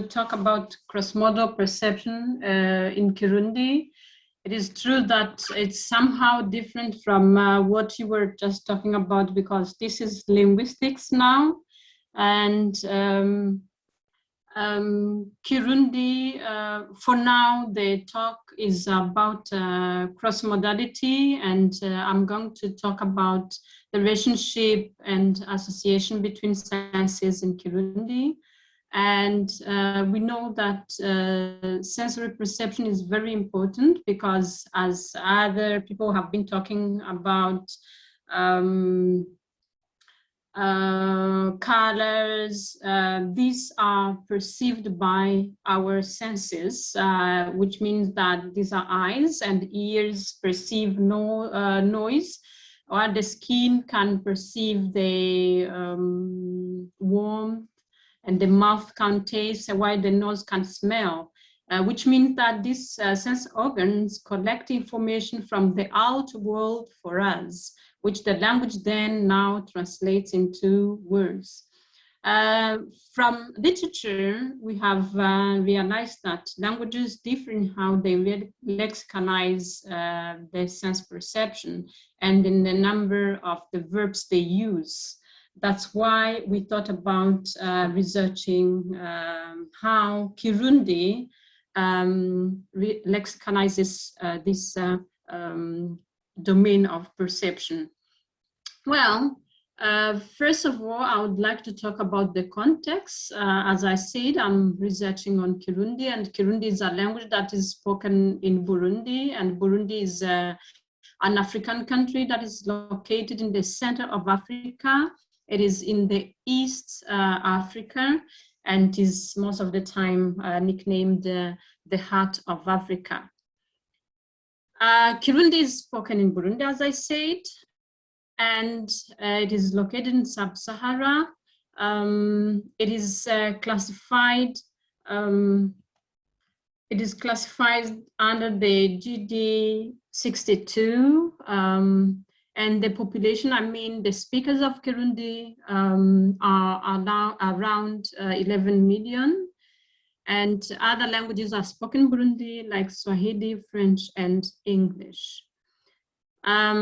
talk about cross-modal perception in Kirundi. It is true that it's somehow different from what you were just talking about, because this is linguistics now. And Kirundi, for now, the talk is about cross-modality, and I'm going to talk about the relationship and association between senses in Kirundi. And we know that sensory perception is very important because, as other people have been talking about, colors, these are perceived by our senses, which means that these are eyes and ears perceive noise, or the skin can perceive the warmth, and the mouth can taste, while the nose can smell, which means that these sense organs collect information from the outer world for us, which the language then now translates into words. From literature, we have realized that languages differ in how they lexiconize the sense perception and in the number of the verbs they use. That's why we thought about researching how Kirundi lexiconizes this domain of perception. Well, first of all, I would like to talk about the context. As I said, I'm researching on Kirundi, and Kirundi is a language that is spoken in Burundi, and Burundi is an African country that is located in the center of Africa. It is in the East Africa, and is most of the time nicknamed the heart of Africa. Kirundi is spoken in Burundi, as I said, and it is located in Sub-Sahara. It is classified. It is classified under the GD 62. And the population, I mean, the speakers of Kirundi are now around 11 million. And other languages are spoken in Burundi, like Swahili, French, and English. I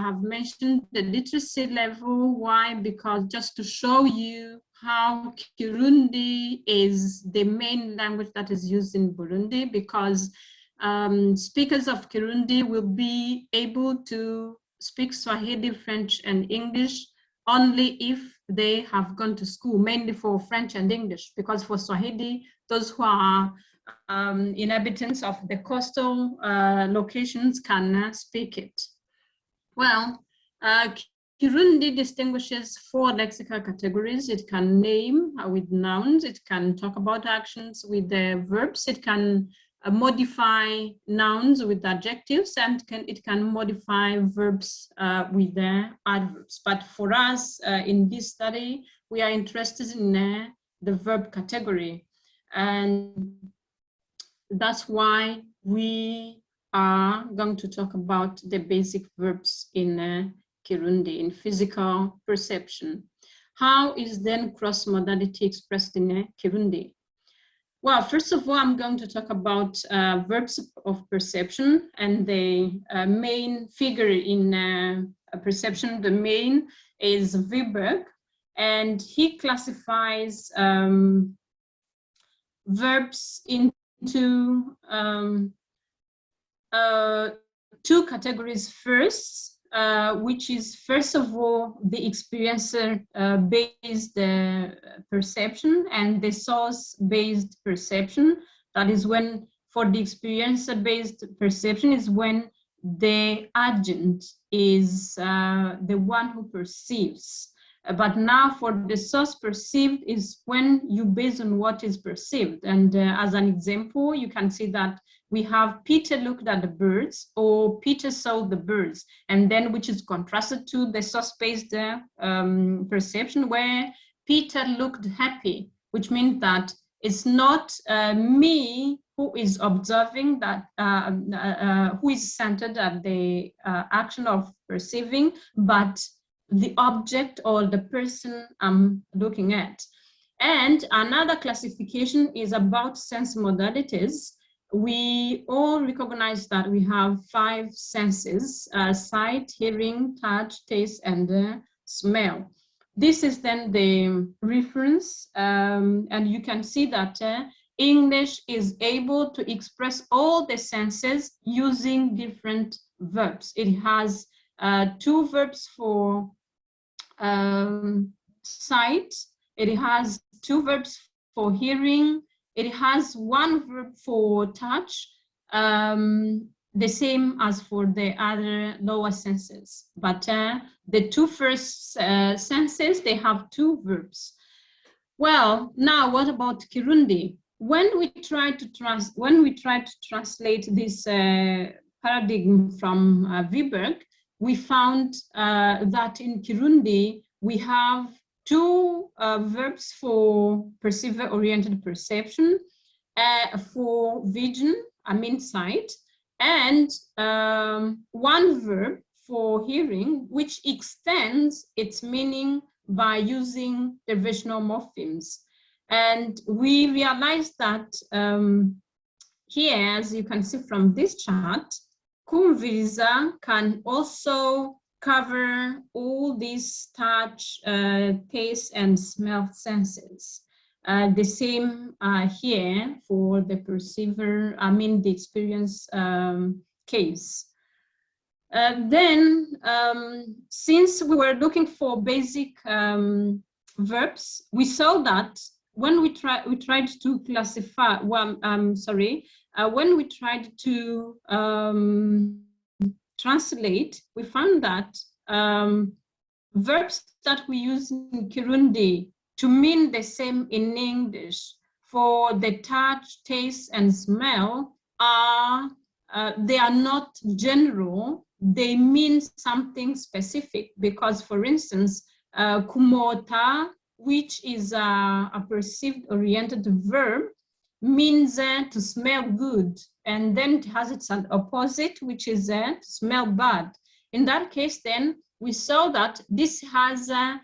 have mentioned the literacy level. Why? Because just to show you how Kirundi is the main language that is used in Burundi, because speakers of Kirundi will be able to speak Swahili, French, and English only if they have gone to school, mainly for French and English, because for Swahili, those who are inhabitants of the coastal locations can speak it. Well, Kirundi distinguishes 4 lexical categories. It can name with nouns, it can talk about actions with the verbs, it can modify nouns with adjectives, and it can modify verbs with the adverbs. But for us in this study, we are interested in the verb category, and that's why we are going to talk about the basic verbs in Kirundi, in physical perception. How is then cross-modality expressed in Kirundi? Well, first of all, I'm going to talk about verbs of perception, and the main figure in perception, the main is Viberg, and he classifies verbs into 2 categories first, which is, first of all, the experiencer-based perception and the source-based perception. That is when, for the experiencer-based perception, is when the agent is the one who perceives. But now for the source perceived is when you base on what is perceived. And as an example, you can see that we have Peter looked at the birds, or Peter saw the birds, and then which is contrasted to the source-based perception where Peter looked happy, which means that it's not me who is observing that, who is centered at the action of perceiving, but the object or the person I'm looking at. And another classification is about sense modalities. We all recognize that we have 5 senses: sight, hearing, touch, taste, and smell. This is then the reference, and you can see that English is able to express all the senses using different verbs. It has 2 verbs for sight, it has 2 verbs for hearing, it has 1 verb for touch, the same as for the other lower senses. But the 2 first senses, they have 2 verbs. Well, now what about Kirundi? When we try to translate this paradigm from Viberg, we found that in Kirundi we have 2 verbs for perceiver-oriented perception, for vision, I mean sight, and 1 verb for hearing, which extends its meaning by using derivational morphemes. And we realized that here, as you can see from this chart, kwûmva can also cover all these touch, taste, and smell senses. The same here for the perceiver, I mean the experience case. Then, since we were looking for basic verbs, we saw that when we tried to classify, when we tried to translate, we found that verbs that we use in Kirundi to mean the same in English for the touch, taste, and smell are they are not general. They mean something specific, because, for instance, kumota, which is a perceived oriented verb, means to smell good, and then it has its opposite, which is to smell bad. In that case, then we saw that this has a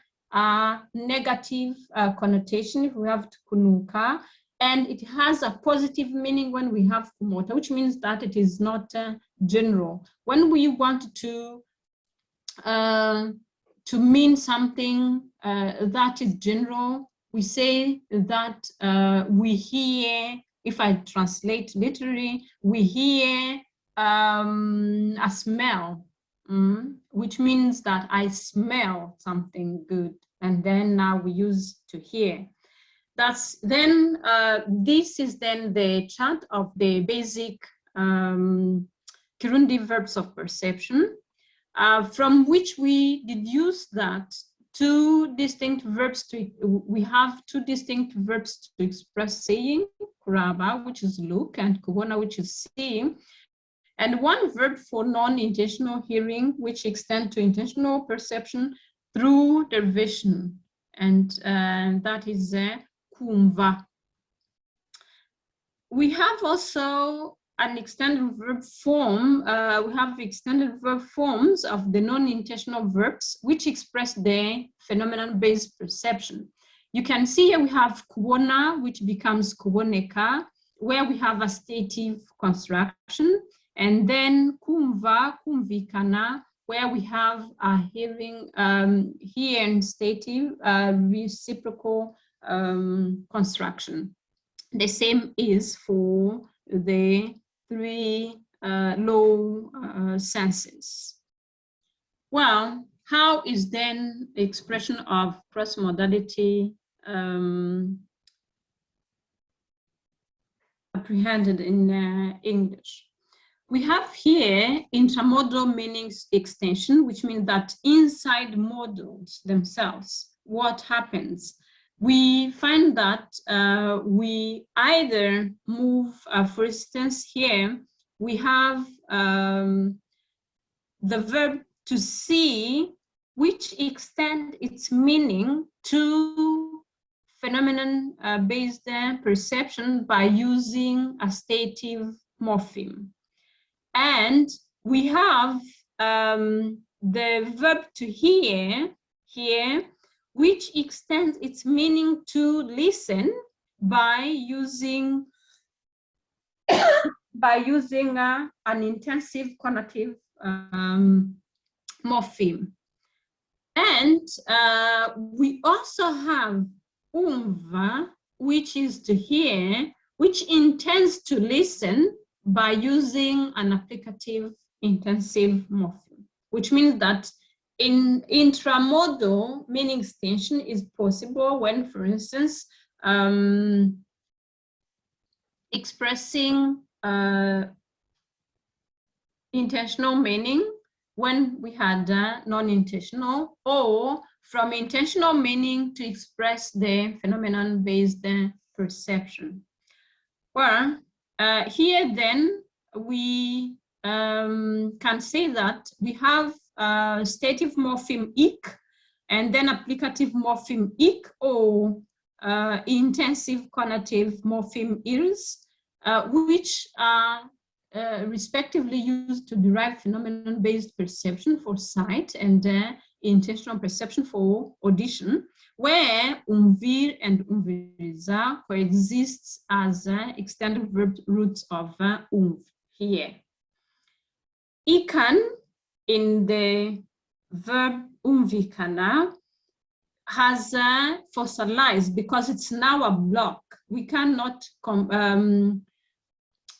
negative connotation if we have kunuka, and it has a positive meaning when we have kumota, which means that it is not general. When we want to mean something that is general, we say that we hear, if I translate literally, we hear a smell, which means that I smell something good, and then now we use to hear. That's then, this is then the chart of the basic Kirundi verbs of perception, from which we deduce that we have 2 distinct verbs to express saying: kuraba, which is look, and kubona, which is see, and 1 verb for non-intentional hearing, which extend to intentional perception through derivation, and that is kwûmva. We have also an extended verb form. We have extended verb forms of the non-intentional verbs, which express the phenomenon-based perception. You can see here we have kubona, which becomes kuboneka, where we have a stative construction, and then kwûmva, kwûmvikana, where we have a hearing, here in stative, reciprocal construction. The same is for the 3 low senses. Well, how is then the expression of cross-modality apprehended in English? We have here intramodal meanings extension, which means that inside modals themselves, what happens? We find that we either move, for instance, here, we have the verb to see, which extend its meaning to phenomenon-based perception by using a stative morpheme. And we have the verb to hear here, which extends its meaning to listen by using an intensive conative morpheme. And we also have kwûmva, which is to hear, which intends to listen by using an applicative intensive morpheme, which means that in intramodal meaning extension is possible when, for instance, expressing intentional meaning when we had non-intentional, or from intentional meaning to express the phenomenon-based perception. Well, here then we can say that we have stative morpheme ik, and then applicative morpheme ik, or intensive conative morpheme irs, which are respectively used to derive phenomenon-based perception for sight and intentional perception for audition, where umvir and umviriza coexists as extended verb roots of umv here. Ikan in the verb umvikana has fossilized because it's now a block. We cannot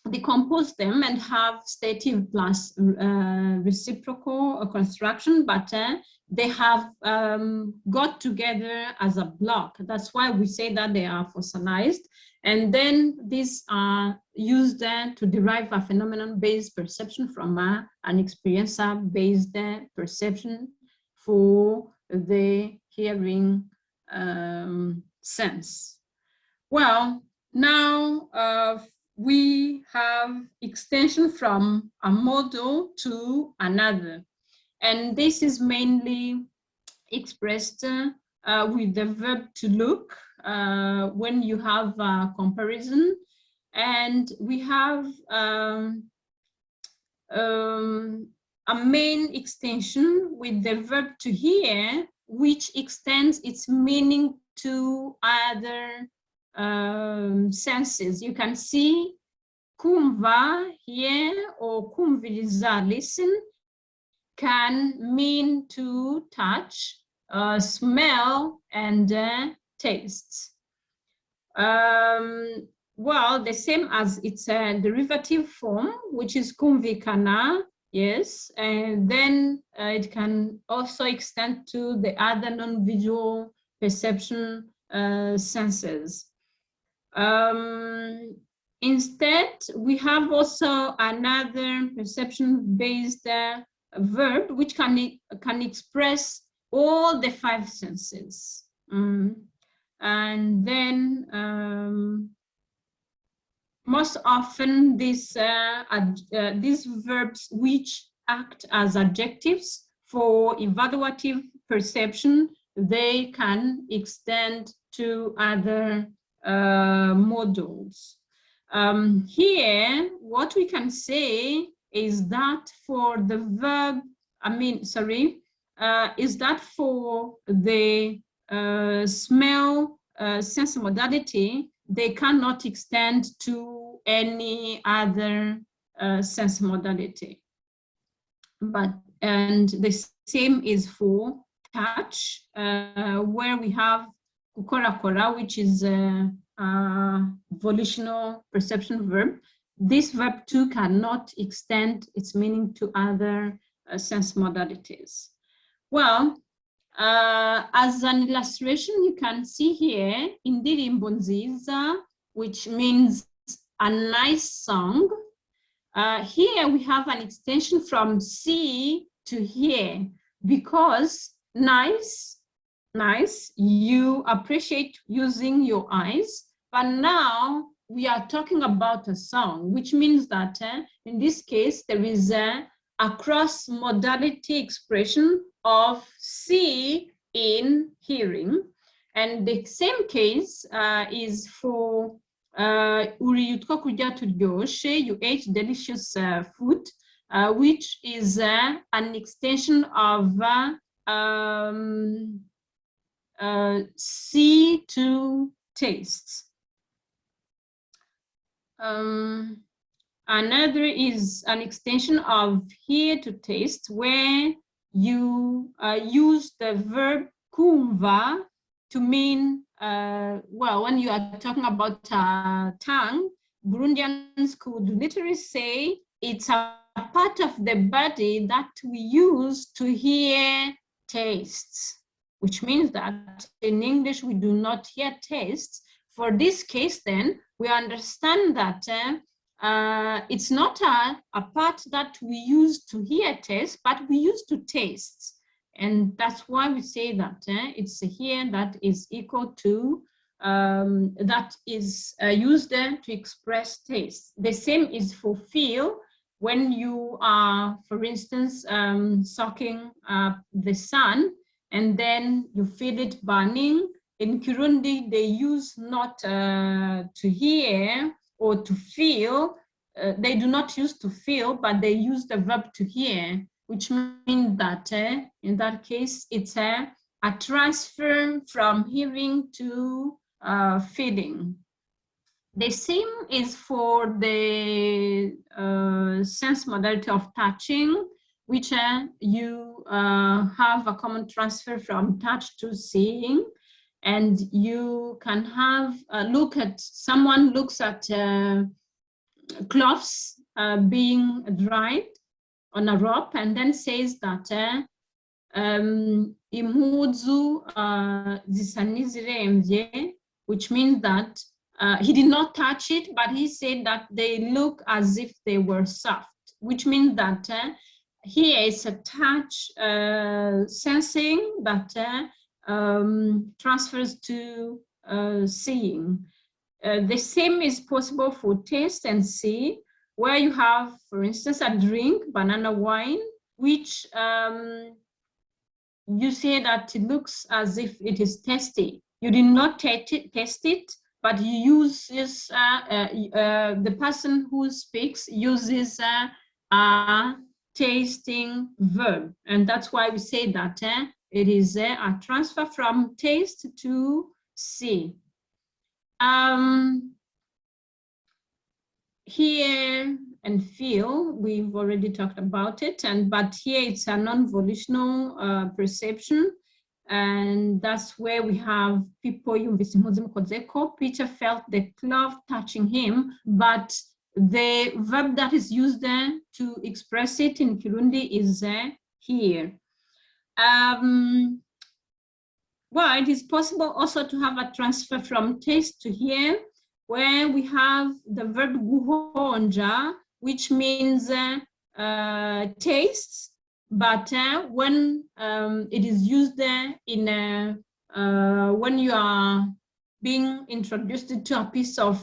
decompose them and have stative plus reciprocal construction, but they have got together as a block. That's why we say that they are fossilized. And then these are used to derive a phenomenon-based perception from an experiencer-based perception for the hearing sense. Well, now we have extension from a modal to another. And this is mainly expressed with the verb to look when you have a comparison. And we have a main extension with the verb to hear, which extends its meaning to other senses. You can see kwûmva here, or kumviriza, listen, can mean to touch, smell, and taste. Well, the same as its derivative form, which is kumvikana, yes, and then it can also extend to the other non-visual perception senses. Instead, we have also another perception-based verb which can express all the five senses. And then most often these verbs which act as adjectives for evaluative perception, they can extend to other modals. Here, what we can say is that for the verb, is that for the smell sense modality, they cannot extend to any other sense modality. And the same is for touch, where we have kukorakora, which is a volitional perception verb. This verb too cannot extend its meaning to other sense modalities. Well, as an illustration, you can see here indirimbo nziza, which means a nice song. Here we have an extension from see to hear, because nice, you appreciate using your eyes, but now we are talking about a song, which means that in this case there is a cross-modality expression of see in hearing. And the same case is for ruryōshé, you ate delicious food, which is an extension of see to taste. Another is an extension of hear to taste, where you use the verb kwûmva to mean, well, when you are talking about tongue, Burundians could literally say it's a part of the body that we use to hear tastes, which means that in English we do not hear tastes. For this case, then, we understand that it's not a part that we use to hear taste, but we use to taste. And that's why we say that it's a hear that is equal to, that is used to express taste. The same is for feel. When you are, for instance, soaking the sun, and then you feel it burning. In Kirundi, they use not to hear or to feel. They do not use to feel, but they use the verb to hear, which means that in that case, it's a transfer from hearing to feeling. The same is for the sense modality of touching, which you have a common transfer from touch to seeing. And you can have a look at, someone looks at cloths being dried on a rope, and then says that impuzu zisa n'iziremvye, which means that he did not touch it, but he said that they look as if they were soft, which means that here is a touch sensing that transfers to seeing. The same is possible for taste and see, where you have, for instance, a drink, banana wine, which you say that it looks as if it is tasty. You did not taste it, but you use this, the person who speaks uses a tasting verb. And that's why we say that it is a transfer from taste to see. Hear and feel, we've already talked about it, but here it's a non-volitional perception. And that's where we have people, Peter felt the cloth touching him, but the verb that is used there to express it in Kirundi is here. Well, it is possible also to have a transfer from taste to hear, where we have the verb guhonja, which means taste, but when it is used in when you are being introduced to a piece of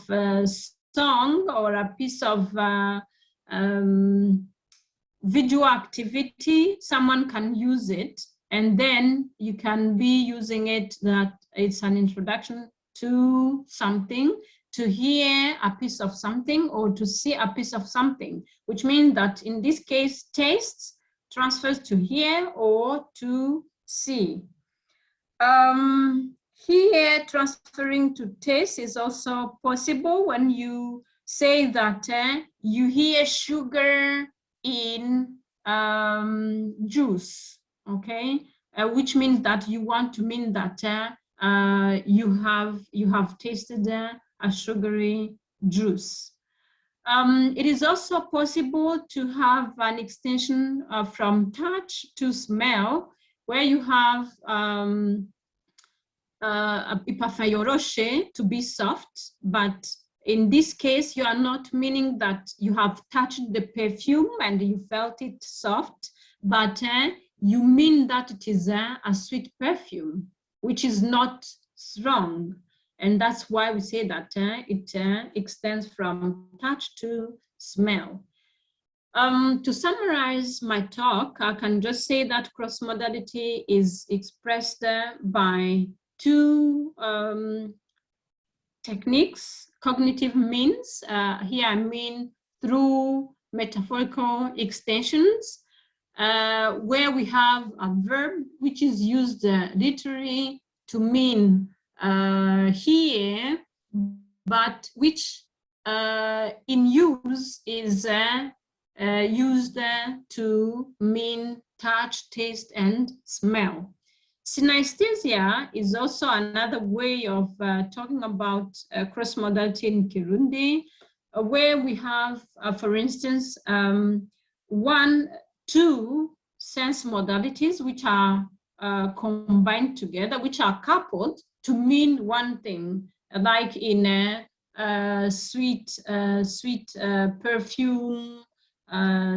song or a piece of visual activity, someone can use it, and then you can be using it that it's an introduction to something, to hear a piece of something or to see a piece of something, which means that in this case, taste transfers to hear or to see. Here, transferring to taste is also possible when you say that you hear sugar in juice, okay? Which means that you want to mean that you have tasted a sugary juice. It is also possible to have an extension from touch to smell, where you have ururīrīmbo to be soft, but in this case, you are not meaning that you have touched the perfume and you felt it soft, but you mean that it is a sweet perfume, which is not strong. And that's why we say that it extends from touch to smell. To summarize my talk, I can just say that cross-modality is expressed by two techniques, cognitive means. Here I mean through metaphorical extensions, where we have a verb which is used literally to mean here, but which in use is used to mean touch, taste, and smell. Synaesthesia is also another way of talking about cross-modality in Kirundi, where we have, for instance, 2 sense modalities which are combined together, which are coupled to mean one thing, like in sweet perfume,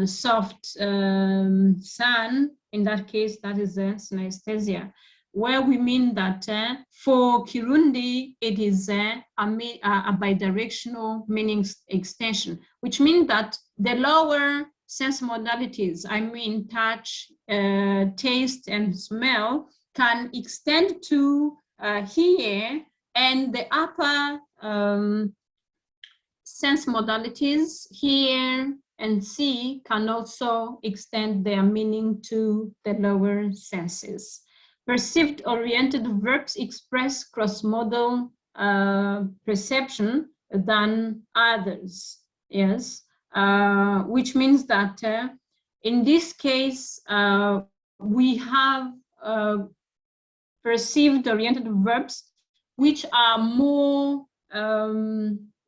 soft sun. In that case, that is synaesthesia, where we mean that for Kirundi, it is a bidirectional meaning extension, which means that the lower sense modalities, I mean touch, taste, and smell, can extend to hear, and the upper sense modalities, hear and see, can also extend their meaning to the lower senses. Perceived-oriented verbs express cross-modal perception than others, yes, which means that in this case, we have perceived-oriented verbs which are more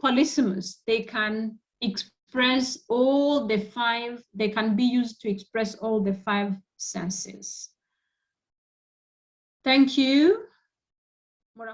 polysemous. They can express all the 5, they can be used to express all the 5 senses. Thank you.